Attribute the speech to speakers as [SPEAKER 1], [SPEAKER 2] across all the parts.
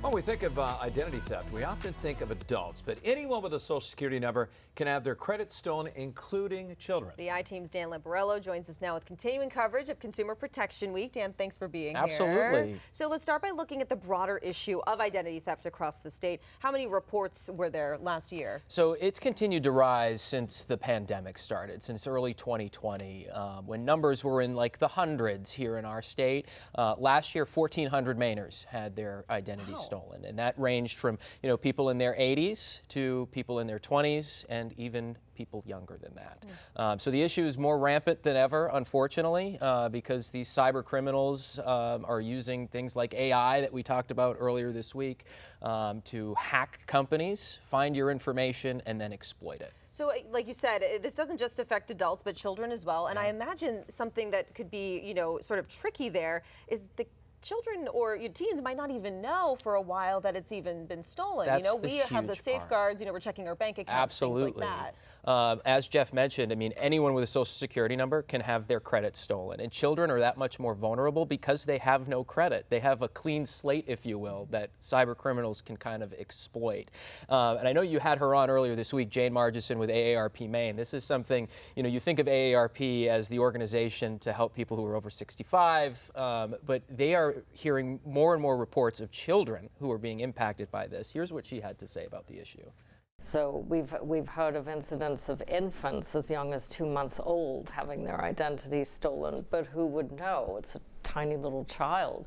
[SPEAKER 1] When we think of identity theft, we often think of adults, but anyone with a Social Security number can have their credit stolen, including children.
[SPEAKER 2] The I-Team's Dan Lamparello joins us now with continuing coverage of Consumer Protection Week. Dan, thanks for being here.
[SPEAKER 3] Absolutely.
[SPEAKER 2] So let's start by looking at the broader issue of identity theft across the state. How many reports were there last year?
[SPEAKER 3] So it's continued to rise since the pandemic started, since early 2020, when numbers were in like the hundreds here in our state. Last year, 1,400 Mainers had their identities stolen, and that ranged from people in their 80s to people in their 20s and even people younger than that. So the issue is more rampant than ever, unfortunately, because these cyber criminals are using things like AI that we talked about earlier this week to hack companies, find your information, and then exploit it.
[SPEAKER 2] So like you said, this doesn't just affect adults, but children as well. And I imagine something that could be, sort of tricky there is the children or your teens might not even know for a while that it's even been stolen.
[SPEAKER 3] That's
[SPEAKER 2] we have the safeguards, we're checking our bank accounts,
[SPEAKER 3] Absolutely.
[SPEAKER 2] things like that.
[SPEAKER 3] As Jeff mentioned, anyone with a Social Security number can have their credit stolen. And children are that much more vulnerable because they have no credit. They have a clean slate, if you will, that cyber criminals can kind of exploit. And I know you had her on earlier this week, Jane Margison with AARP Maine. This is something, you think of AARP as the organization to help people who are over 65, but they are hearing more and more reports of children who are being impacted by this. Here's what she had to say about the issue.
[SPEAKER 4] So we've heard of incidents of infants as young as 2 months old having their identity stolen, but who would know? It's a tiny little child.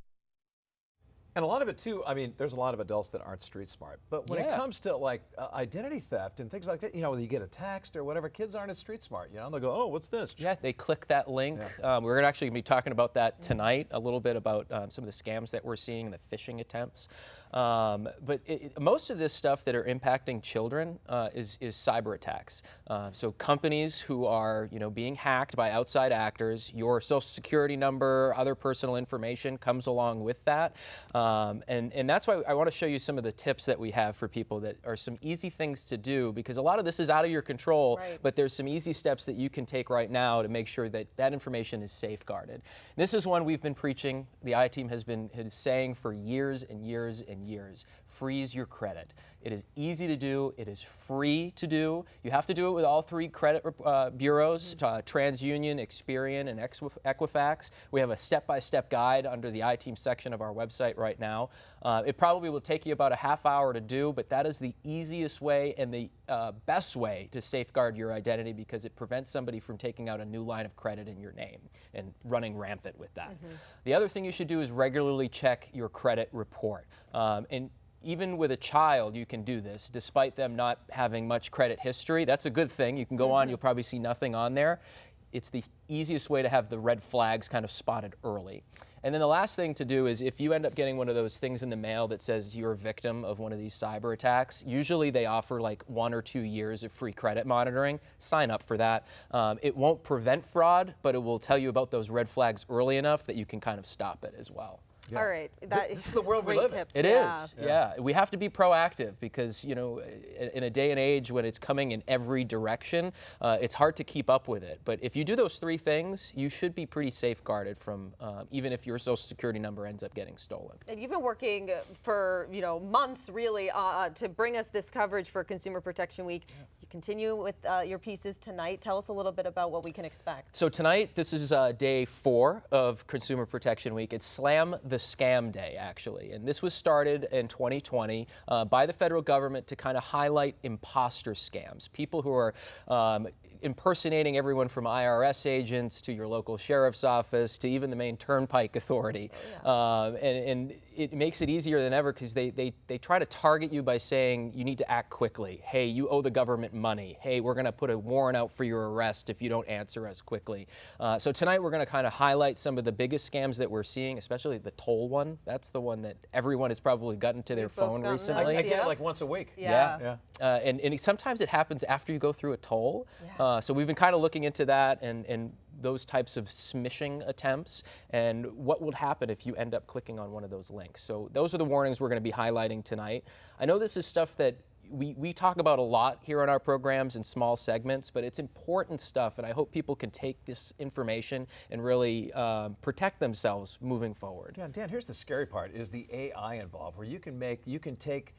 [SPEAKER 1] And a lot of it too, there's a lot of adults that aren't street smart, but when it comes to like identity theft and things like that, when you get a text or whatever, kids aren't as street smart, they'll go, oh, what's this?
[SPEAKER 3] Yeah, they click that link. We're going to actually be talking about that tonight, a little bit about some of the scams that we're seeing, the phishing attempts. But most of this stuff that are impacting children is cyber attacks. So companies who are being hacked by outside actors, your Social Security number, other personal information comes along with that. And that's why I want to show you some of the tips that we have for people that are some easy things to do, because a lot of this is out of your control, but there's some easy steps that you can take right now to make sure that that information is safeguarded. This is one we've been preaching, the I-Team has been saying for years and years and years. Freeze your credit. It is easy to do. It is free to do. You have to do it with all three credit bureaus, TransUnion, Experian, and Equifax. We have a step-by-step guide under the I-Team section of our website right now. It probably will take you about a half hour to do, but that is the easiest way and the best way to safeguard your identity, because it prevents somebody from taking out a new line of credit in your name and running rampant with that. The other thing you should do is regularly check your credit report. And even with a child, you can do this, despite them not having much credit history. That's a good thing. You can go on, you'll probably see nothing on there. It's the easiest way to have the red flags kind of spotted early. And then the last thing to do is, if you end up getting one of those things in the mail that says you're a victim of one of these cyber attacks, usually they offer like 1 or 2 years of free credit monitoring. Sign up for that. It won't prevent fraud, but it will tell you about those red flags early enough that you can kind of stop it as well.
[SPEAKER 2] All right,
[SPEAKER 1] this is the world we live in.
[SPEAKER 3] It is, yeah. We have to be proactive because, in a day and age when it's coming in every direction, it's hard to keep up with it. But if you do those three things, you should be pretty safeguarded from, even if your Social Security number ends up getting stolen.
[SPEAKER 2] And you've been working for, months really to bring us this coverage for Consumer Protection Week. You continue with your pieces tonight. Tell us a little bit about what we can expect.
[SPEAKER 3] So tonight, this is day 4 of Consumer Protection Week. It's Slam the Scam Day, actually. And this was started in 2020 by the federal government to kind of highlight imposter scams, people who are impersonating everyone from IRS agents to your local sheriff's office to even the Maine Turnpike Authority. And it makes it easier than ever because they try to target you by saying you need to act quickly. Hey, you owe the government money. Hey, we're going to put a warrant out for your arrest if you don't answer us quickly. So tonight we're going to kind of highlight some of the biggest scams that we're seeing, especially the toll one. That's the one that everyone has probably gotten to their phone recently.
[SPEAKER 1] I get it like once a week.
[SPEAKER 3] And sometimes it happens after you go through a toll. So we've been kind of looking into that and those types of smishing attempts and what would happen if you end up clicking on one of those links. So those are the warnings we're going to be highlighting tonight. I know this is stuff that we talk about a lot here on our programs in small segments, but it's important stuff, and I hope people can take this information and really protect themselves moving forward.
[SPEAKER 1] Yeah, Dan, here's the scary part, is the AI involved, where you can take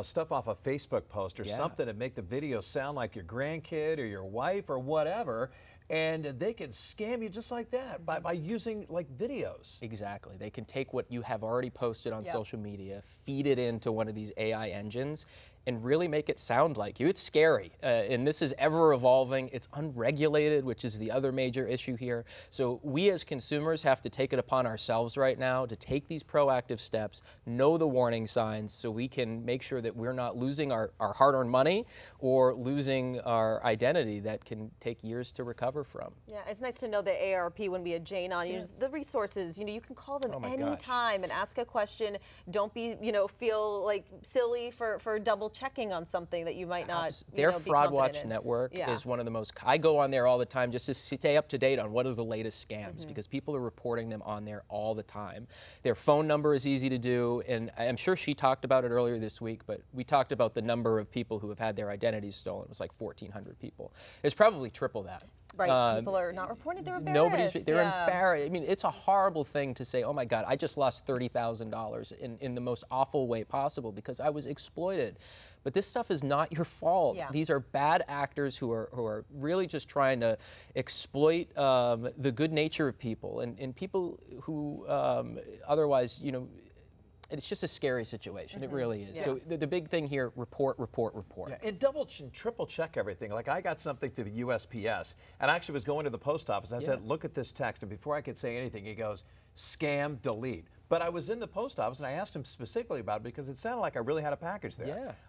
[SPEAKER 1] stuff off a Facebook post or something and make the video sound like your grandkid or your wife or whatever, and they can scam you just like that by using like videos.
[SPEAKER 3] Exactly. They can take what you have already posted on social media, feed it into one of these AI engines, and really make it sound like you. It's scary, and this is ever evolving. It's unregulated, which is the other major issue here. So we as consumers have to take it upon ourselves right now to take these proactive steps, know the warning signs, so we can make sure that we're not losing our hard-earned money or losing our identity that can take years to recover from.
[SPEAKER 2] Yeah, it's nice to know that AARP, when we had Jane on, use the resources. You can call them anytime and ask a question. Don't be, feel like silly for double checking on something that you might not.
[SPEAKER 3] Their
[SPEAKER 2] be
[SPEAKER 3] Fraud Watch
[SPEAKER 2] confident in.
[SPEAKER 3] network is one of the most. I go on there all the time just to stay up to date on what are the latest scams, because people are reporting them on there all the time. Their phone number is easy to do, and I'm sure she talked about it earlier this week, but we talked about the number of people who have had their identities stolen. It was like 1,400 people. It's probably triple that.
[SPEAKER 2] Right, people are not reporting. They're embarrassed.
[SPEAKER 3] They're embarrassed. I mean, it's a horrible thing to say, oh my God, I just lost $30,000 in the most awful way possible because I was exploited. But this stuff is not your fault.
[SPEAKER 2] Yeah.
[SPEAKER 3] These are bad actors who are really just trying to exploit the good nature of people and people who otherwise, it's just a scary situation. It really is.
[SPEAKER 2] Yeah.
[SPEAKER 3] So the big thing here, report.
[SPEAKER 1] Yeah, and double and triple check everything. Like I got something to the USPS, and I actually was going to the post office. I said, look at this text, and before I could say anything, he goes, scam, delete. But I was in the post office, and I asked him specifically about it because it sounded like I really had a package there.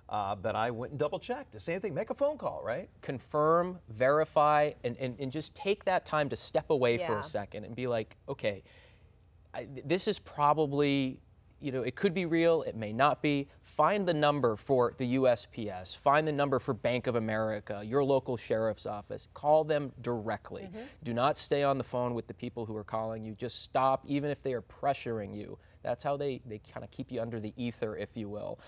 [SPEAKER 1] Yeah. But I went and double checked. The same thing, make a phone call, right?
[SPEAKER 3] Confirm, verify, and just take that time to step away for a second and be like, okay, this is probably, it could be real, it may not be. Find the number for the USPS, find the number for Bank of America, your local sheriff's office. Call them directly. Do not stay on the phone with the people who are calling you. Just stop, even if they are pressuring you. That's how they kind of keep you under the ether, if you will.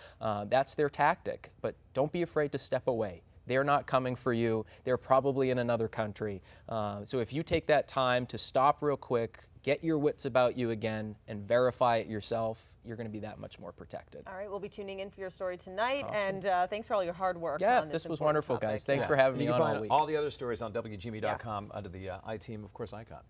[SPEAKER 3] That's their tactic, but don't be afraid to step away. They're not coming for you. They're probably in another country. So if you take that time to stop real quick, get your wits about you again, and verify it yourself, you're going to be that much more protected.
[SPEAKER 2] All right, we'll be tuning in for your story tonight,
[SPEAKER 3] Awesome.
[SPEAKER 2] and thanks for all your hard work.
[SPEAKER 3] Yeah,
[SPEAKER 2] on
[SPEAKER 3] this was
[SPEAKER 2] important
[SPEAKER 3] wonderful,
[SPEAKER 2] topic.
[SPEAKER 3] guys. Thanks for having me on all week.
[SPEAKER 1] All the other stories on WGME.com under the I-Team, of course, icon.